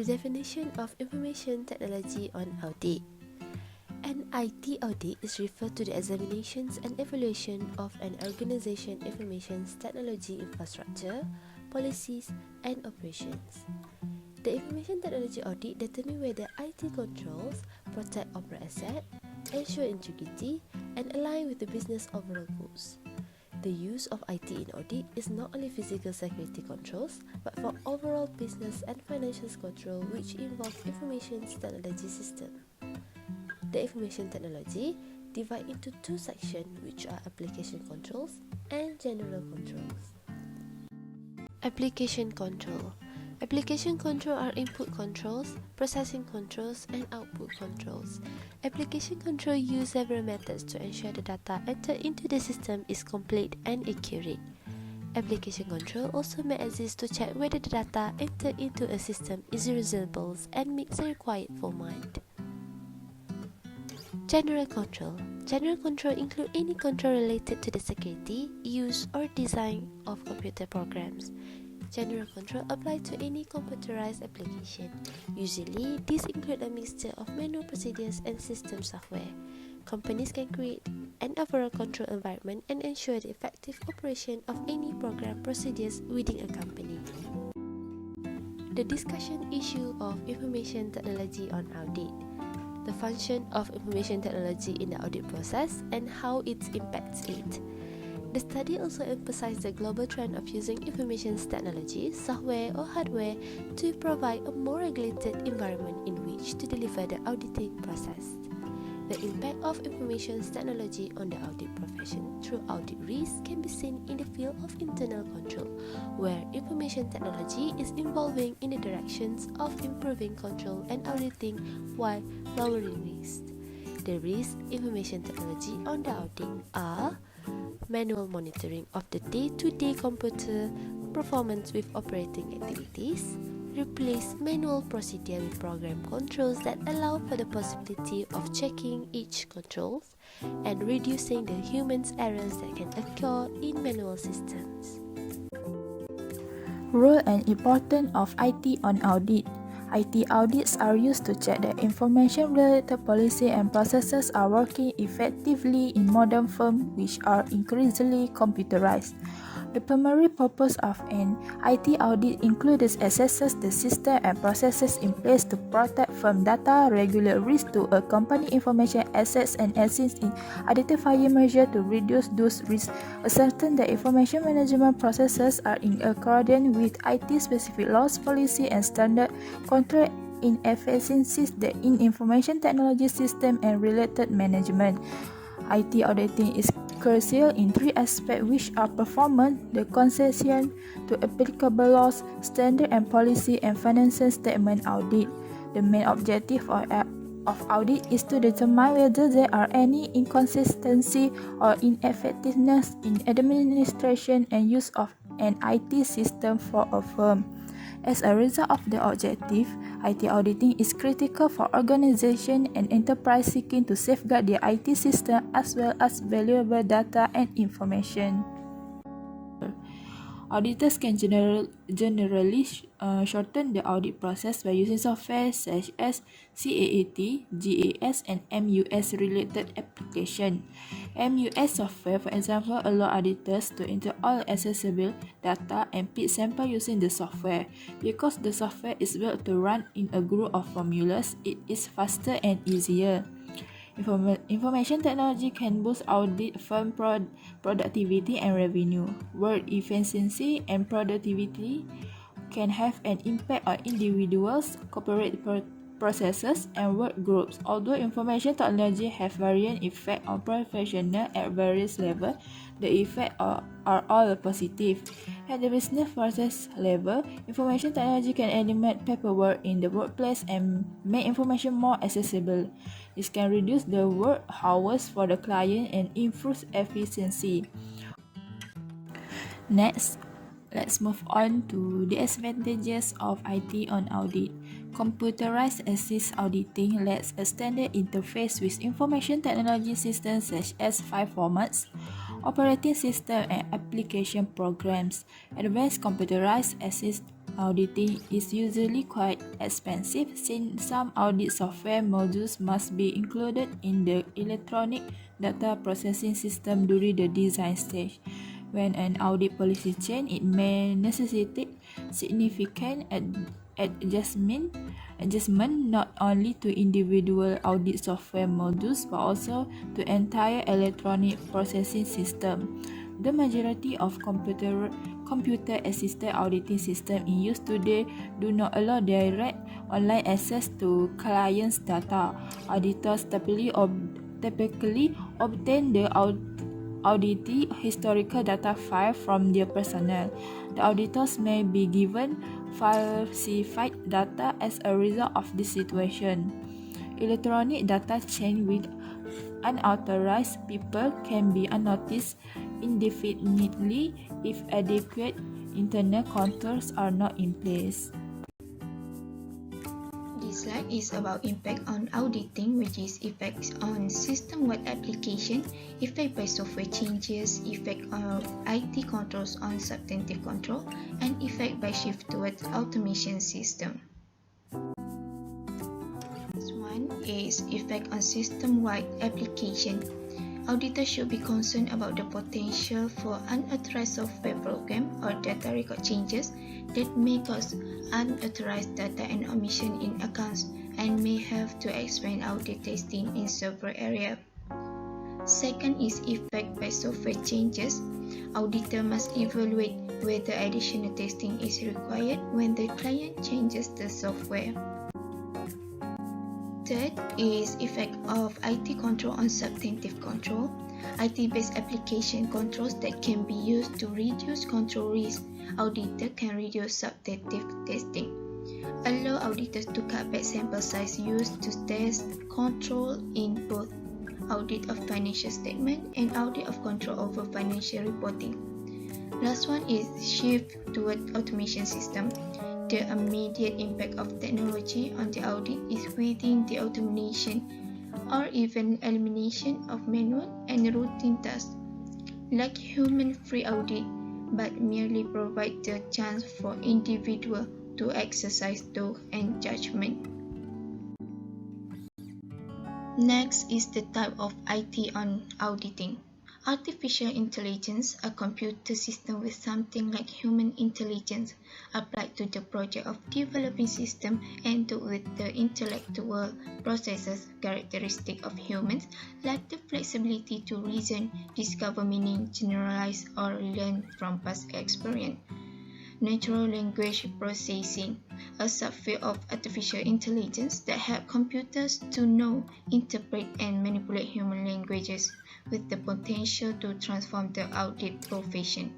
The definition of information technology on audit. An IT audit is referred to the examinations and evaluation of an organization's information technology infrastructure, policies, and operations. The information technology audit determines whether IT controls protect operating assets, ensure integrity, and align with the business overall goals. The use of IT in audit is not only physical security controls, but for overall business and financial control, which involve information technology system. The information technology divide into two sections, which are application controls and general controls. Application control. Application control are input controls, processing controls, and output controls. Application control use several methods to ensure the data entered into the system is complete and accurate. Application control also may exist to check whether the data entered into a system is reusable and meets the required format. General control. General control include any control related to the security, use, or design of computer programs. General control apply to any computerized application. Usually, these include a mixture of manual procedures and system software. Companies can create an overall control environment and ensure the effective operation of any program procedures within a company. The discussion issue of information technology on audit. The function of information technology in the audit process and how it impacts it. The study also emphasized the global trend of using information technology, software or hardware to provide a more regulated environment in which to deliver the auditing process. The impact of information technology on the audit profession through audit risk can be seen in the field of internal control, where information technology is evolving in the directions of improving control and auditing while lowering risk. The risk information technology on the audit are manual monitoring of the day-to-day computer performance with operating activities, replace manual procedure with program controls that allow for the possibility of checking each controls, and reducing the human errors that can occur in manual systems. Role and importance of IT on audit. IT audits are used to check that information-related policy and processes are working effectively in modern firms which are increasingly computerized. The primary purpose of an IT audit includes assessing the system and processes in place to protect firm data, regulate risk to a company information assets, and assist in identifying measures to reduce those risks, ascertain that information management processes are in accordance with IT-specific laws, policy, and standard, control inefficiencies in information technology system and related management. IT auditing is crucial in three aspects, which are performance, the concession to applicable laws, standard and policy, and financial statement audit. The main objective of audit is to determine whether there are any inconsistency or ineffectiveness in administration and use of an IT system for a firm. As a result of the objective, IT auditing is critical for organizations and enterprises seeking to safeguard their IT system as well as valuable data and information. Auditors can generally shorten the audit process by using software such as CAAT, GAS, and MUS related application. MUS software, for example, allow auditors to enter all accessible data and pick sample using the software. Because the software is built to run in a group of formulas, it is faster and easier. Information technology can boost audit firm productivity and revenue. Work efficiency and productivity can have an impact on individuals, corporate processes, and work groups. Although information technology have varying effects on professionals at various levels, the effects are all positive. At the business process level, information technology can eliminate paperwork in the workplace and make information more accessible. This can reduce the work hours for the client and improve efficiency. Next, let's move on to the advantages of IT on audit. Computerized assist auditing lets a standard interface with information technology systems such as file formats, operating system, and application programs. Advanced computerized assist Auditing is usually quite expensive since some audit software modules must be included in the electronic data processing system during the design stage. When an audit policy change, it may necessitate significant adjustment not only to individual audit software modules but also to entire electronic processing system. The majority of computer-assisted auditing systems in use today do not allow direct online access to clients' data. Auditors typically obtain the audit historical data file from their personnel. The auditors may be given falsified data as a result of this situation. Electronic data change with unauthorized people can be unnoticed indefinitely if adequate internal controls are not in place. This slide is about impact on auditing, which is effects on system-wide application, effect by software changes, effect on IT controls on substantive control, and effect by shift towards automation system. This one is effect on system-wide application. Auditors should be concerned about the potential for unauthorized software program or data record changes that may cause unauthorized data and omission in accounts and may have to expand audit testing in several areas. Second is effect by software changes. Auditor must evaluate whether additional testing is required when the client changes the software. Third is effect of IT control on substantive control. IT-based application controls that can be used to reduce control risk. Auditor can reduce substantive testing. Allow auditors to cut back sample size used to test control in both audit of financial statement and audit of control over financial reporting. Last one is shift toward automation system. The immediate impact of technology on the audit is within the automation or even elimination of manual and routine tasks, like human-free audit, but merely provide the chance for individual to exercise thought and judgment. Next is the type of IT on auditing. Artificial intelligence, a computer system with something like human intelligence, applied to the project of developing system endowed with the intellectual processes characteristic of humans, like the flexibility to reason, discover meaning, generalize, or learn from past experience. Natural language processing, a subfield of artificial intelligence that helps computers to know, interpret, and manipulate human languages, with the potential to transform the audit profession.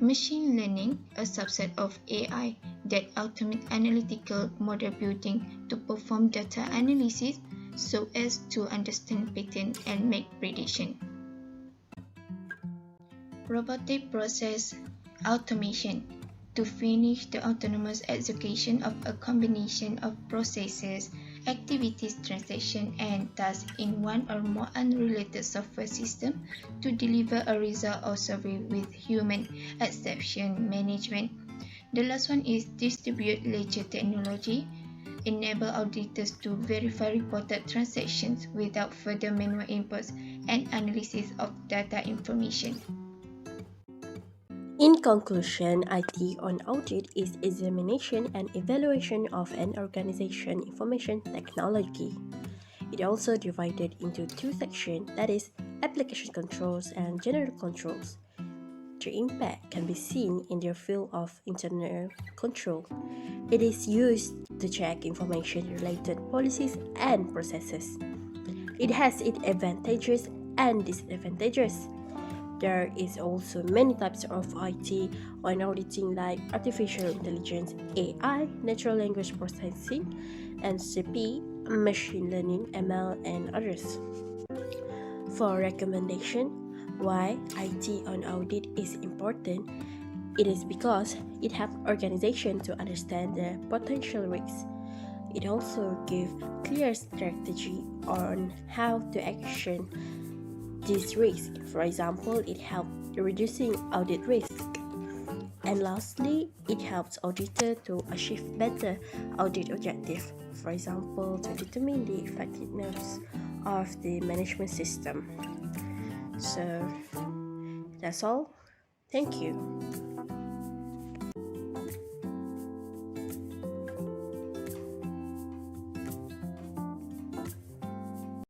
Machine learning, a subset of AI that automates analytical model building to perform data analysis so as to understand patterns and make predictions. Robotic process automation, to finish the autonomous execution of a combination of processes, activities, transactions, and tasks in one or more unrelated software systems to deliver a result or survey with human exception management. The last one is distributed ledger technology, enable auditors to verify reported transactions without further manual inputs and analysis of data information. In conclusion, IT on audit is examination and evaluation of an organization information technology. It also divided into two sections, that is, application controls and general controls. The impact can be seen in their field of internal control. It is used to check information-related policies and processes. It has its advantages and disadvantages. There is also many types of IT on auditing like artificial intelligence, AI, natural language processing, NCP, machine learning, ML, and others. For recommendation, why IT on audit is important, it is because it helps organizations to understand the potential risks. It also gives clear strategy on how to action these risks. For example, it helps reducing audit risk. And lastly, it helps auditor to achieve better audit objective. For example, to determine the effectiveness of the management system. So that's all. Thank you.